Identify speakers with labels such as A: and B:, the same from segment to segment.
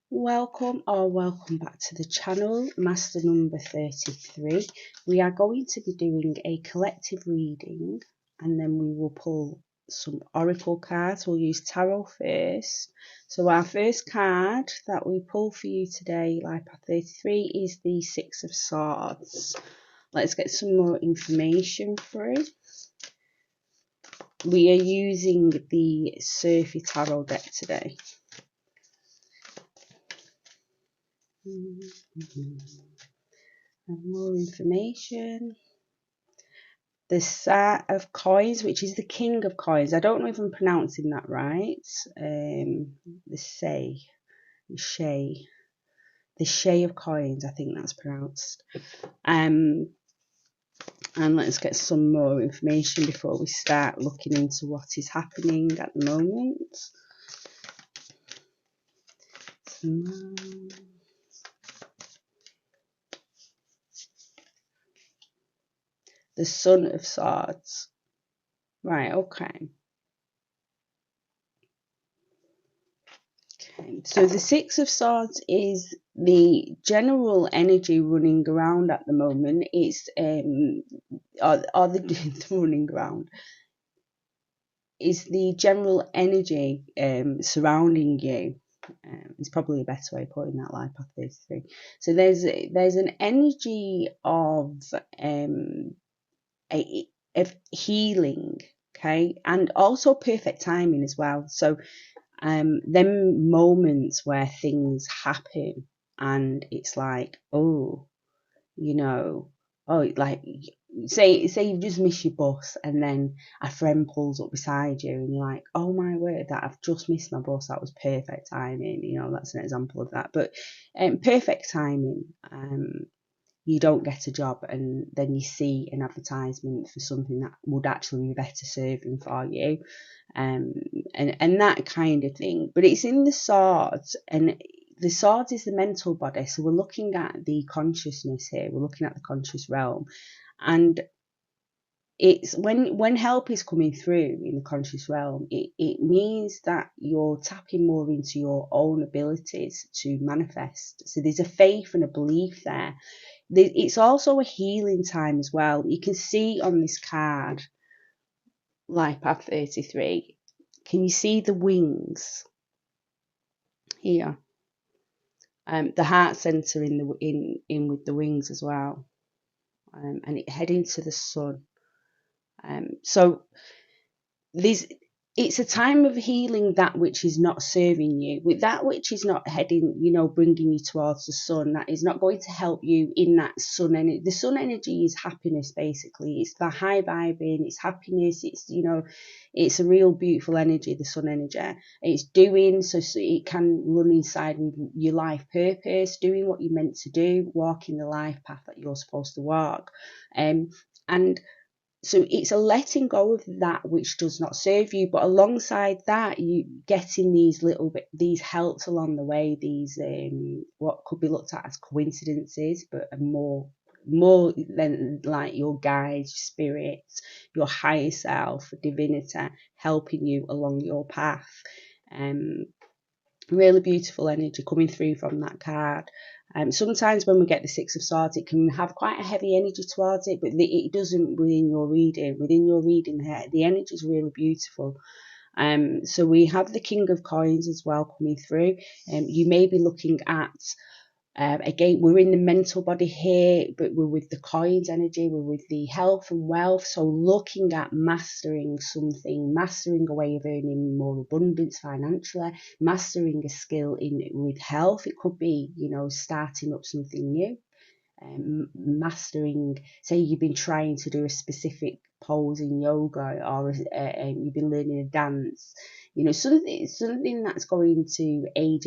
A: Welcome back to the channel, Master number 33. We are going to be doing a collective reading and then we will pull some oracle cards. We'll use tarot first. So our first card that we pull for you today, Life Path 33, is the Six of Swords. Let's get some more information through. We are using the Surfy Tarot deck today. And more information. The Set of Coins, which is the King of Coins. I don't know if I'm pronouncing that right. The Shay of Coins, I think that's pronounced. And let's get some more information before we start looking into what is happening at the moment. The Son of Swords. Right, okay. So the Six of Swords is the general energy running around at the moment. It's the running around is the general energy surrounding you. It's probably a better way of putting that, Life Path 33. So there's an energy of healing, okay, and also perfect timing as well. So them moments where things happen and it's like, like say you just miss your bus and then a friend pulls up beside you and you're like, oh my word, that I've just missed my bus, that was perfect timing. That's an example of that. But perfect timing. You don't get a job and then you see an advertisement for something that would actually be better serving for you, and that kind of thing. But it's in the Swords, and the Swords is the mental body. So we're looking at the consciousness here. We're looking at the conscious realm, and it's when help is coming through in the conscious realm, it means that you're tapping more into your own abilities to manifest. So there's a faith and a belief there. It's also a healing time as well. You can see on this card, Life Path 33, can you see the wings here? The heart center in with the wings as well, and it heading to the sun. So it's a time of healing that which is not serving you, with that which is not heading, bringing you towards the sun. That is not going to help you in that sun energy. The sun energy is happiness, basically. It's the high vibing, it's happiness, it's a real beautiful energy, the sun energy. It's doing, so it can run inside with your life purpose, doing what you're meant to do, walking the life path that you're supposed to walk. And so it's a letting go of that which does not serve you, but alongside that, you getting these helps along the way, these what could be looked at as coincidences, but are more than like your guides, spirits, your higher self, divinity, helping you along your path. Really beautiful energy coming through from that card. Sometimes when we get the Six of Swords, it can have quite a heavy energy towards it, but it doesn't within your reading. Within your reading, the energy is really beautiful. So we have the King of Coins as well coming through. You may be looking at, again, we're in the mental body here, but we're with the coins energy, we're with the health and wealth. So looking at mastering something, mastering a way of earning more abundance financially, mastering a skill with health. It could be, starting up something new. Mastering, say you've been trying to do a specific pose in yoga, or you've been learning a dance, something that's going to aid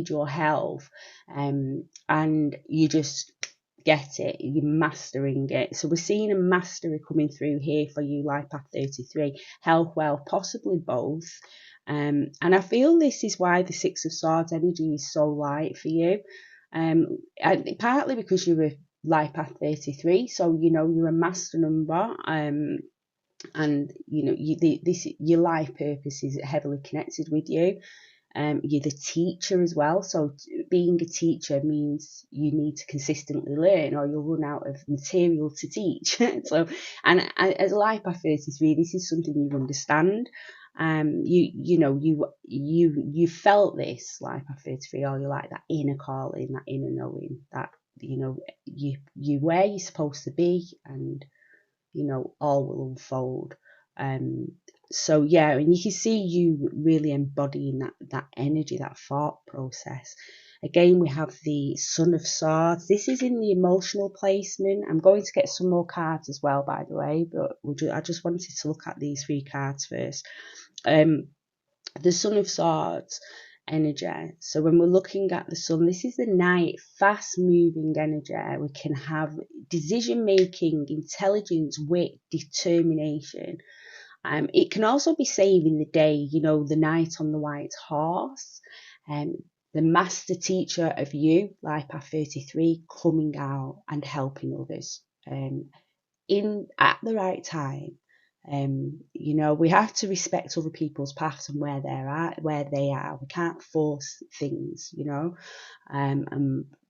A: your health, and you just get it, you're mastering it. So we're seeing a mastery coming through here for you, Life Path 33, health, wealth, possibly both. And I feel this is why the Six of Swords energy is so light for you. And partly because you're a Life Path 33, so you're a master number, and your life purpose is heavily connected with you. You're the teacher as well. So being a teacher means you need to consistently learn, or you'll run out of material to teach. So, and as Life by 33, this is something you understand. You felt this Life by 33, or you like that inner calling, that inner knowing that you where you're supposed to be, and all will unfold. So yeah, and you can see you really embodying that energy, that thought process. Again, we have the Son of Swords. This is in the emotional placement. I'm going to get some more cards as well, by the way, but I just wanted to look at these 3 cards first. The Son of Swords energy. So when we're looking at the sun, this is the Knight, fast moving energy. We can have decision making, intelligence, wit, determination. It can also be saving the day, the Knight on the white horse, the master teacher of you, Life Path 33, coming out and helping others at the right time. We have to respect other people's paths and where they are. We can't force things,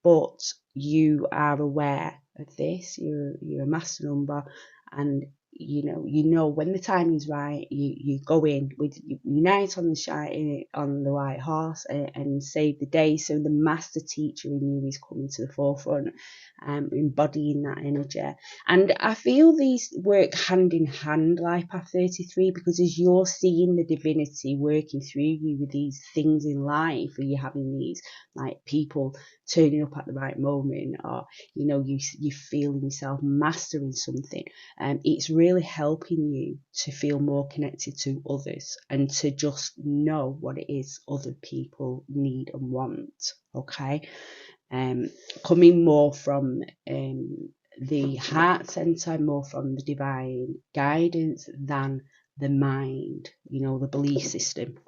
A: but you are aware of this. You're a master number, and when the time is right, you go in with unite on the white horse and save the day. So the master teacher in you is coming to the forefront, embodying that energy. And I feel these work hand in hand, Life Path 33, because as you're seeing the divinity working through you with these things in life, or you're having these like people turning up at the right moment, or you feeling yourself mastering something, it's really helping you to feel more connected to others and to just know what it is other people need and want. Okay, coming more from the heart center, more from the divine guidance than the mind, the belief system.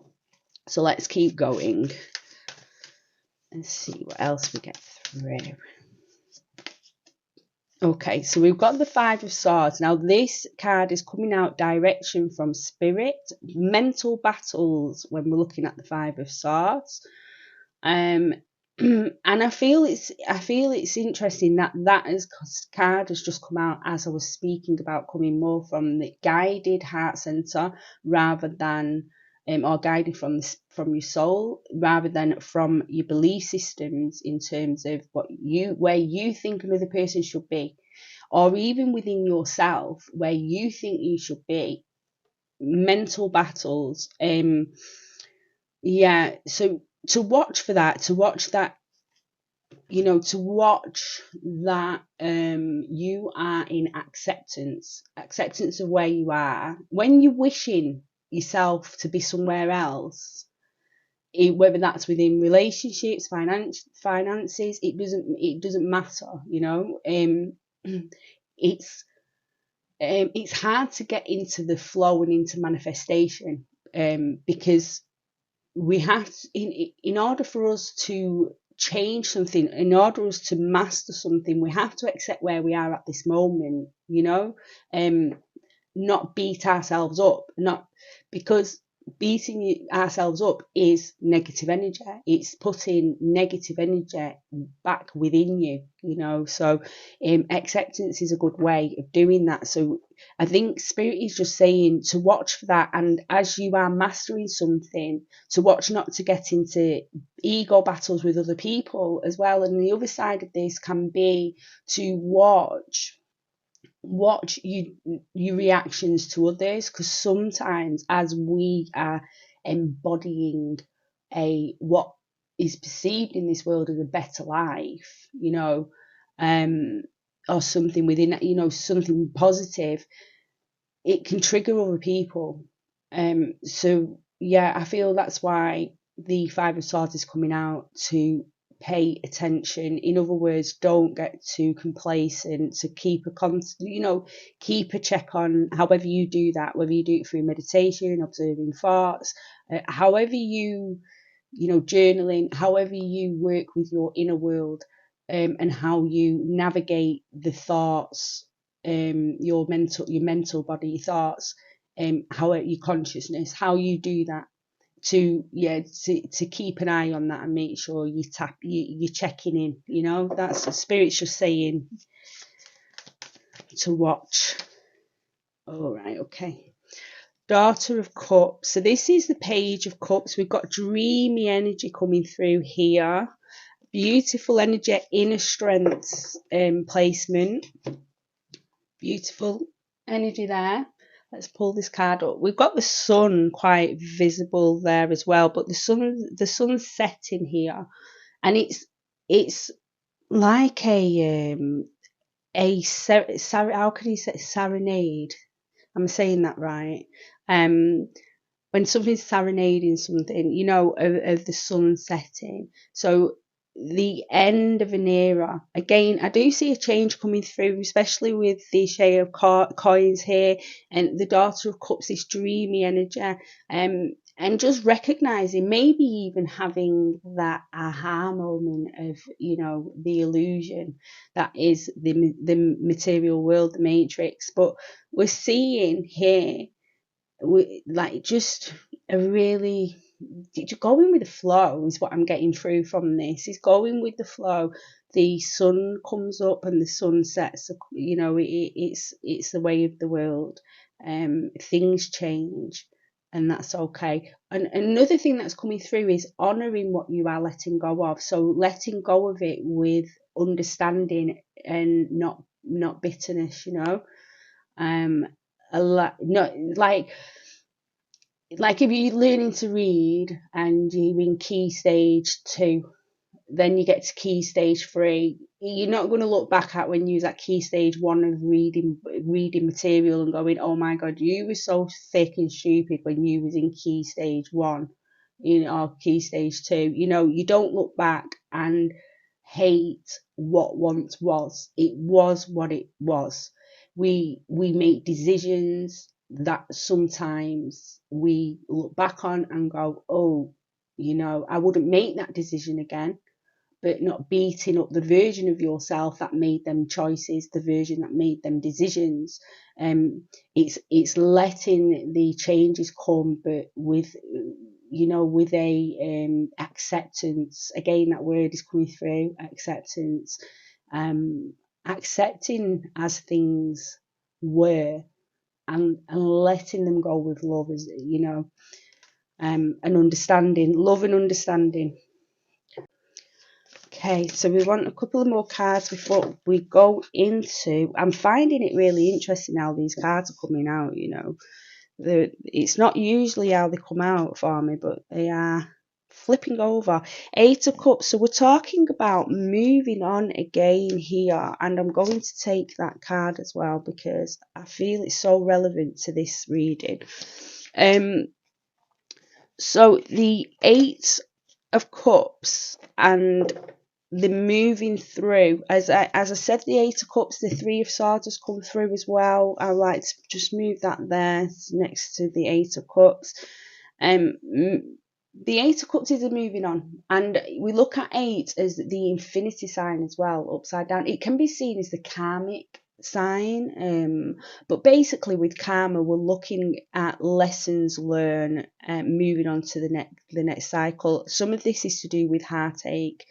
A: So let's keep going and see what else we get through. Okay, so we've got the 5 of Swords. Now this card is coming out direction from Spirit, mental battles when we're looking at the 5 of Swords. And I feel it's interesting that card has just come out as I was speaking about, coming more from the guided heart center rather than or guided from your soul rather than from your belief systems, in terms of where you think another person should be, or even within yourself where you think you should be. Mental battles. So to watch for that, to watch that you are in acceptance of where you are. When you're wishing yourself to be somewhere else, whether that's within relationships, finances, it doesn't matter. It's hard to get into the flow and into manifestation, because we have to, in order for us to change something, in order for us to master something, we have to accept where we are at this moment, not beat ourselves up, not because beating ourselves up is negative energy. It's putting negative energy back within you, so acceptance is a good way of doing that. So I think Spirit is just saying to watch for that, and as you are mastering something, to watch not to get into ego battles with other people as well. And the other side of this can be to watch your reactions to others, because sometimes as we are embodying what is perceived in this world as a better life, or something within that, something positive, it can trigger other people. So yeah, I feel that's why the 5 of Swords is coming out, to pay attention. In other words, don't get too complacent, to keep keep a check on however you do that, whether you do it through meditation, observing thoughts, however journaling, however you work with your inner world, and how you navigate the thoughts, your mental body, your thoughts, how your consciousness, how you do that, to keep an eye on that and make sure you're checking in. You know, that's the spirit's just saying to watch. All right, okay. Daughter of Cups. So this is the Page of Cups. We've got dreamy energy coming through here. Beautiful energy, inner strength placement. Beautiful energy there. Let's pull this card up. We've got the sun quite visible there as well, but the sun's setting here, and it's like how can you say serenade? I'm saying that right. When something's serenading something, you know, of the sun setting. So the end of an era. Again, I do see a change coming through, especially with the shade of coins here and the Daughter of Cups, this dreamy energy. And just recognizing, maybe even having that aha moment of, you know, the illusion that is the material world, the matrix. But we're seeing here, like, just a really going with the flow is what I'm getting through from this. Is going with the flow. The sun comes up and the sun sets. You know, it's the way of the world. Things change, and that's okay. And another thing that's coming through is honouring what you are letting go of. So letting go of it with understanding and not bitterness. You know, a lot. Not like if you're learning to read and you're in key stage 2, then you get to key stage 3. You're not going to look back at when you was at key stage 1 of reading material and going, oh my god, you were so thick and stupid when you was in key stage 1, you know, or key stage 2. You know, you don't look back and hate what once was. It was what it was. We make decisions that sometimes we look back on and go, oh, you know, I wouldn't make that decision again. But not beating up the version of yourself that made them choices, the version that made them decisions. It's letting the changes come, but with, you know, with a acceptance. Again, that word is coming through, acceptance. Accepting as things were, and letting them go with love, as you know, and understanding, love and understanding. Okay, so we want a couple of more cards before we go into. I'm finding it really interesting how these cards are coming out. You know, it's not usually how they come out for me, but they are flipping over. 8 of Cups. So we're talking about moving on again here, and I'm going to take that card as well because I feel it's so relevant to this reading. So the 8 of Cups and the moving through, as I said, the 8 of Cups, the 3 of Swords has come through as well. I like to just move that there next to the 8 of Cups. The 8 of Cups is a moving on, and we look at 8 as the infinity sign as well, upside down. It can be seen as the karmic sign, but basically with karma, we're looking at lessons learned, moving on to the next cycle. Some of this is to do with heartache.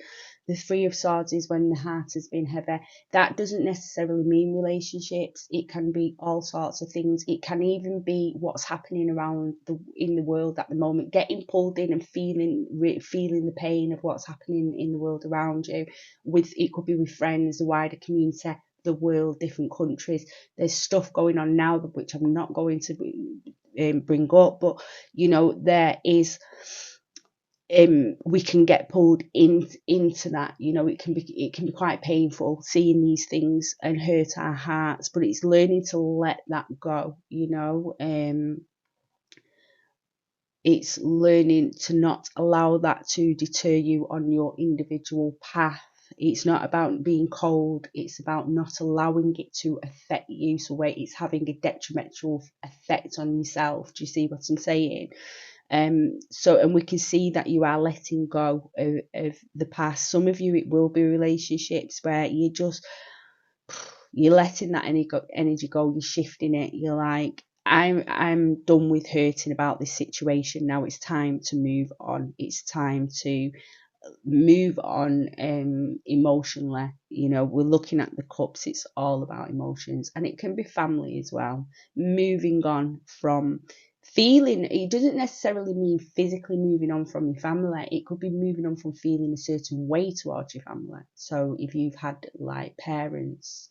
A: The 3 of Swords is when the heart has been heavy. That doesn't necessarily mean relationships. It can be all sorts of things. It can even be what's happening around in the world at the moment, getting pulled in and feeling the pain of what's happening in the world around you. It could be with friends, the wider community, the world, different countries. There's stuff going on now which I'm not going to bring up, but you know, there is. We can get pulled into that. You know, it can be quite painful seeing these things and hurt our hearts, but it's learning to let that go. You know, it's learning to not allow that to deter you on your individual path. It's not about being cold, it's about not allowing it to affect you, so where it's having a detrimental effect on yourself. Do you see what I'm saying? So, and we can see that you are letting go of the past. Some of you, it will be relationships where you're letting that energy go, you're shifting it. You're like, I'm done with hurting about this situation now. It's time to move on. It's time to move on emotionally. You know, we're looking at the cups, it's all about emotions, and it can be family as well. Moving on from feeling, it doesn't necessarily mean physically moving on from your family. It could be moving on from feeling a certain way towards your family. So if you've had like parents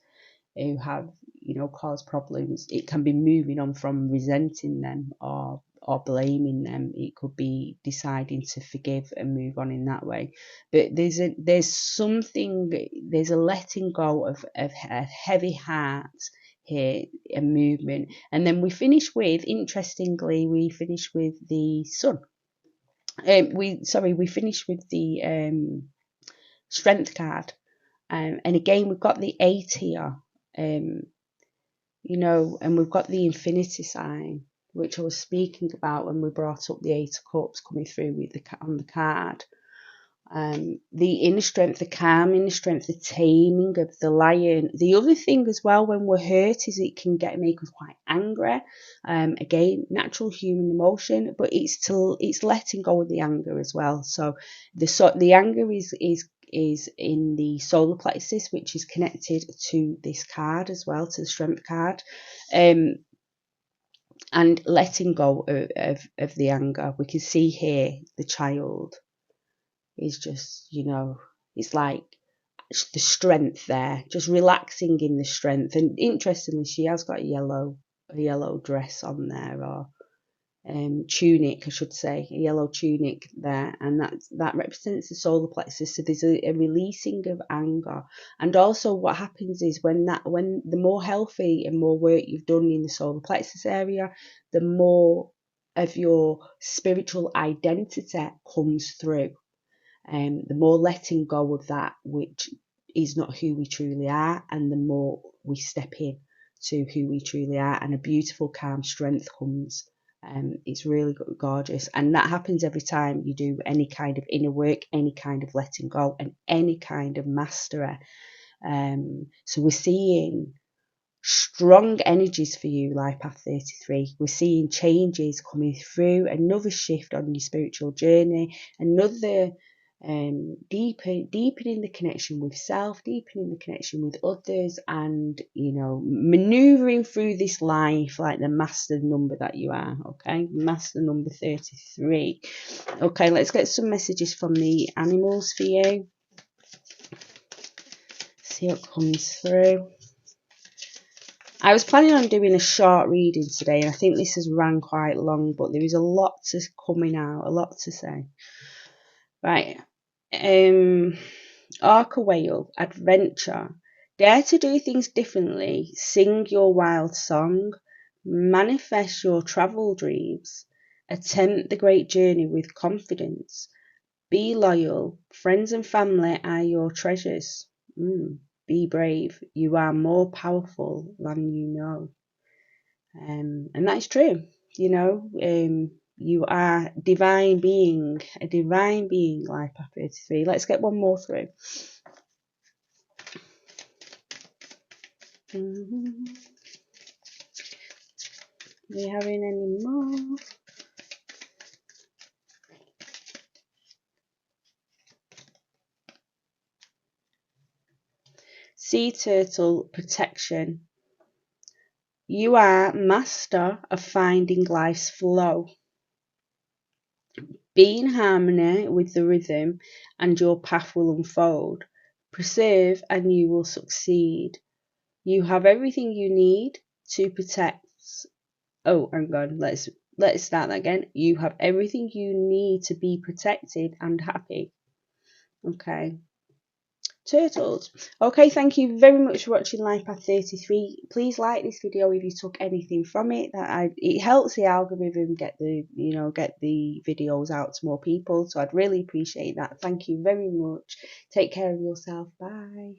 A: who have, you know, caused problems, it can be moving on from resenting them or blaming them. It could be deciding to forgive and move on in that way. But there's a letting go of a heavy heart here, a movement. And then we finish with, interestingly, we finish with the sun. We finish with the strength card. And again, we've got the 8 here. You know, and we've got the infinity sign, which I was speaking about when we brought up the 8 of cups coming through with on the card. The inner strength, the calm inner strength, the taming of the lion. The other thing as well, when we're hurt, is it can make us quite angry. Again, natural human emotion, but it's letting go of the anger as well. So the anger is in the solar plexus, which is connected to this card as well, to the strength card. And letting go of the anger. We can see here the child is just, you know, it's like the strength there, just relaxing in the strength. And interestingly, she has got a yellow dress on there, or tunic, I should say, a yellow tunic there, and that represents the solar plexus. So there's a releasing of anger. And also what happens is when the more healthy and more work you've done in the solar plexus area, the more of your spiritual identity comes through. The more letting go of that which is not who we truly are, and the more we step in to who we truly are, and a beautiful calm strength comes. It's really gorgeous, and that happens every time you do any kind of inner work, any kind of letting go, and any kind of mastery. So we're seeing strong energies for you, Life Path 33. We're seeing changes coming through, another shift on your spiritual journey, another deepening the connection with self, deepening the connection with others, and, you know, maneuvering through this life like the master number that you are. Okay, master number 33. Okay, let's get some messages from the animals for you. See what comes through. I was planning on doing a short reading today, and I think this has ran quite long, but there is a lot coming out, a lot to say. Right. Orca whale, adventure. Dare to do things differently. Sing your wild song. Manifest your travel dreams. Attempt the great journey with confidence. Be loyal. Friends and family are your treasures. Be brave. You are more powerful than you know. And that is true. You know, you are a divine being, Life Path 33. Let's get one more through. Are we having any more? Sea turtle, protection. You are master of finding life's flow. Be in harmony with the rhythm and your path will unfold. Persevere and you will succeed. You have everything you need to protect. Oh, hang on. Let's start that again. You have everything you need to be protected and happy. Okay. Turtles. Okay, thank you very much for watching Life Path 33. Please like this video if you took anything from it. It helps the algorithm get the videos out to more people. So I'd really appreciate that. Thank you very much. Take care of yourself. Bye.